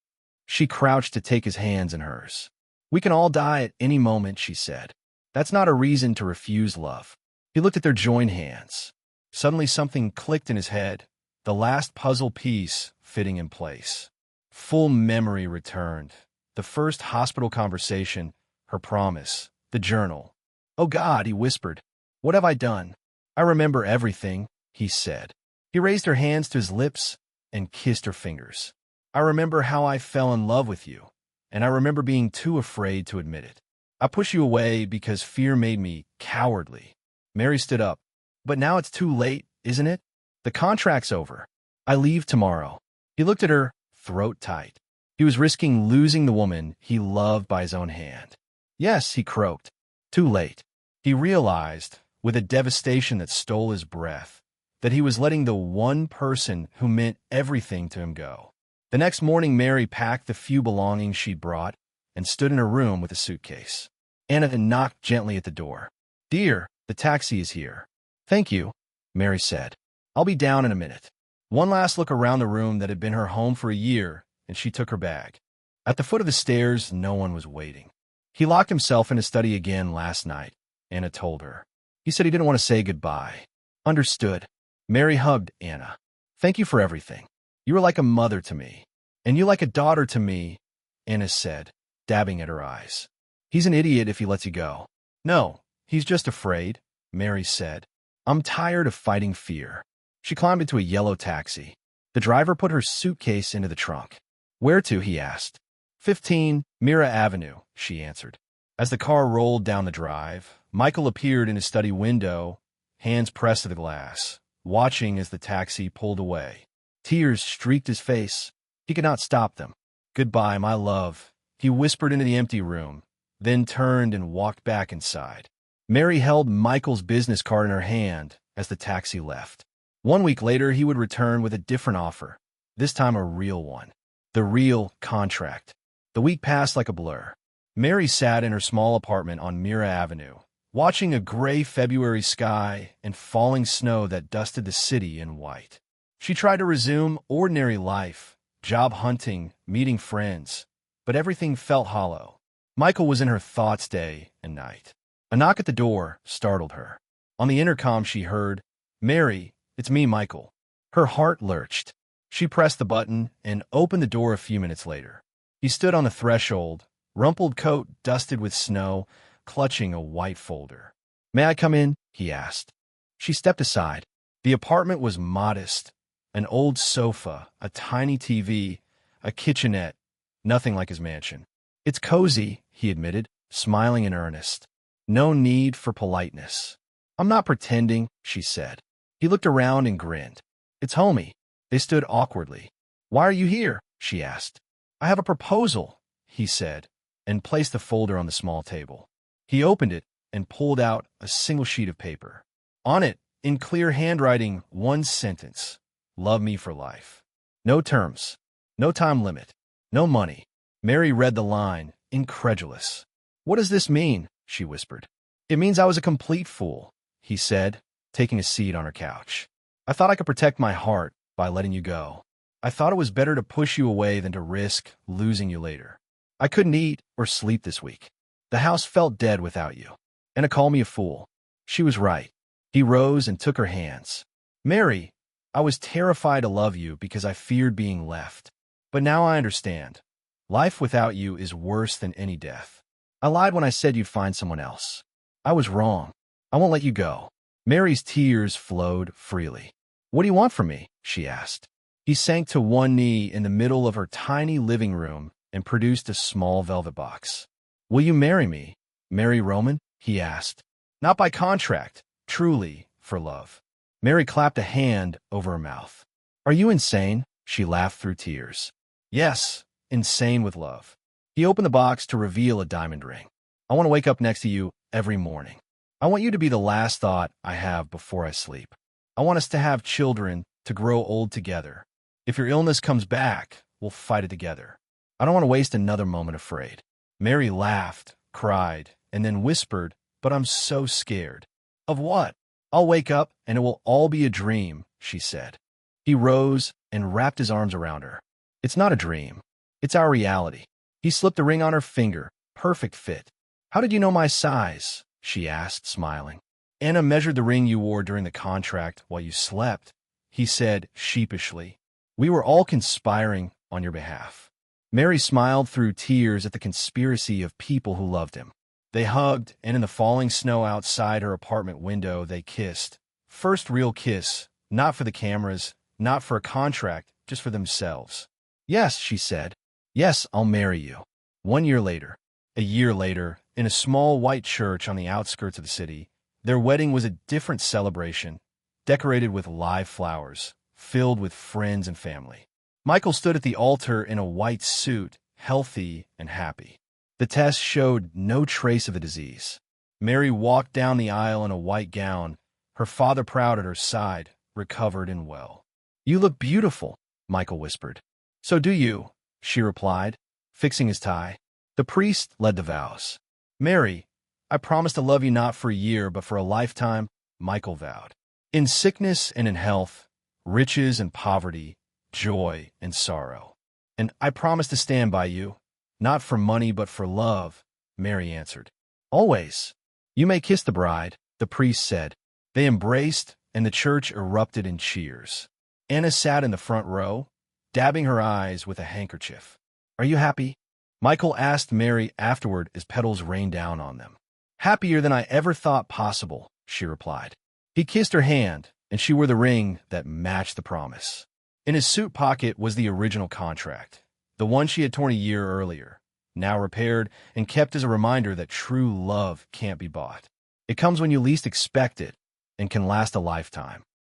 She crouched to take his hands in hers. We can all die at any moment, she said. That's not a reason to refuse love. He looked at their joined hands. Suddenly something clicked in his head, the last puzzle piece fitting in place. Full memory returned. The first hospital conversation, her promise, the journal. Oh God, he whispered. What have I done? I remember everything, he said. He raised her hands to his lips and kissed her fingers. I remember how I fell in love with you, and I remember being too afraid to admit it. I pushed you away because fear made me cowardly. Mary stood up. But now it's too late, isn't it? The contract's over. I leave tomorrow. He looked at her, throat tight. He was risking losing the woman he loved by his own hand. Yes, he croaked. Too late. He realized, with a devastation that stole his breath, that he was letting the one person who meant everything to him go. The next morning, Mary packed the few belongings she'd brought and stood in her room with a suitcase. Anna knocked gently at the door. Dear, the taxi is here. Thank you, Mary said. I'll be down in a minute. One last look around the room that had been her home for a year, and she took her bag. At the foot of the stairs, no one was waiting. He locked himself in his study again last night, Anna told her. He said he didn't want to say goodbye. Understood. Mary hugged Anna. Thank you for everything. You were like a mother to me. And you like a daughter to me, Anna said, dabbing at her eyes. He's an idiot if he lets you go. No, he's just afraid, Mary said. I'm tired of fighting fear. She climbed into a yellow taxi. The driver put her suitcase into the trunk. Where to? He asked. 15 Mira Avenue, she answered. As the car rolled down the drive, Michael appeared in his study window, hands pressed to the glass, watching as the taxi pulled away. Tears streaked his face. He could not stop them. Goodbye, my love, he whispered into the empty room, then turned and walked back inside. Mary held Michael's business card in her hand as the taxi left. 1 week later, he would return with a different offer, this time a real one. The real contract. The week passed like a blur. Mary sat in her small apartment on Mira Avenue, watching a gray February sky and falling snow that dusted the city in white. She tried to resume ordinary life, job hunting, meeting friends, but everything felt hollow. Michael was in her thoughts day and night. A knock at the door startled her. On the intercom she heard, Mary, it's me, Michael. Her heart lurched. She pressed the button and opened the door a few minutes later. He stood on the threshold, rumpled coat dusted with snow, clutching a white folder. May I come in? He asked. She stepped aside. The apartment was modest. An old sofa, a tiny TV, a kitchenette, nothing like his mansion. It's cozy, he admitted, smiling in earnest. No need for politeness. I'm not pretending, she said. He looked around and grinned. It's homey. They stood awkwardly. Why are you here? She asked. I have a proposal, he said, and placed the folder on the small table. He opened it and pulled out a single sheet of paper. On it, in clear handwriting, one sentence. Love me for life. No terms. No time limit. No money. Mary read the line, incredulous. What does this mean? She whispered. It means I was a complete fool, he said, taking a seat on her couch. I thought I could protect my heart by letting you go. I thought it was better to push you away than to risk losing you later. I couldn't eat or sleep this week. The house felt dead without you. Anna called me a fool. She was right. He rose and took her hands. Mary, I was terrified to love you because I feared being left. But now I understand. Life without you is worse than any death. I lied when I said you'd find someone else. I was wrong. I won't let you go. Mary's tears flowed freely. What do you want from me? She asked. He sank to one knee in the middle of her tiny living room and produced a small velvet box. Will you marry me, Mary Roman? He asked. Not by contract, truly, for love. Mary clapped a hand over her mouth. Are you insane? She laughed through tears. Yes, insane with love. He opened the box to reveal a diamond ring. I want to wake up next to you every morning. I want you to be the last thought I have before I sleep. I want us to have children, to grow old together. If your illness comes back, we'll fight it together. I don't want to waste another moment afraid. Mary laughed, cried, and then whispered, but I'm so scared. Of what? I'll wake up and it will all be a dream, she said. He rose and wrapped his arms around her. It's not a dream. It's our reality. He slipped a ring on her finger, perfect fit. How did you know my size? She asked, smiling. Anna measured the ring you wore during the contract while you slept, he said sheepishly. We were all conspiring on your behalf. Mary smiled through tears at the conspiracy of people who loved him. They hugged, and in the falling snow outside her apartment window, they kissed. First real kiss, not for the cameras, not for a contract, just for themselves. Yes, she said. Yes, I'll marry you. 1 year later, a year later, in a small white church on the outskirts of the city, their wedding was a different celebration, decorated with live flowers, filled with friends and family. Michael stood at the altar in a white suit, healthy and happy. The test showed no trace of the disease. Mary walked down the aisle in a white gown, her father proud at her side, recovered and well. You look beautiful, Michael whispered. So do you, she replied, fixing his tie. The priest led the vows. Mary, I promise to love you not for a year, but for a lifetime, Michael vowed. In sickness and in health, riches and poverty, joy and sorrow. And I promise to stand by you, not for money but for love, Mary answered. Always. You may kiss the bride, the priest said. They embraced, and the church erupted in cheers. Anna sat in the front row, dabbing her eyes with a handkerchief. Are you happy? Michael asked Mary afterward as petals rained down on them. Happier than I ever thought possible, she replied. He kissed her hand, and she wore the ring that matched the promise. In his suit pocket was the original contract, the one she had torn a year earlier, now repaired and kept as a reminder that true love can't be bought. It comes when you least expect it and can last a lifetime.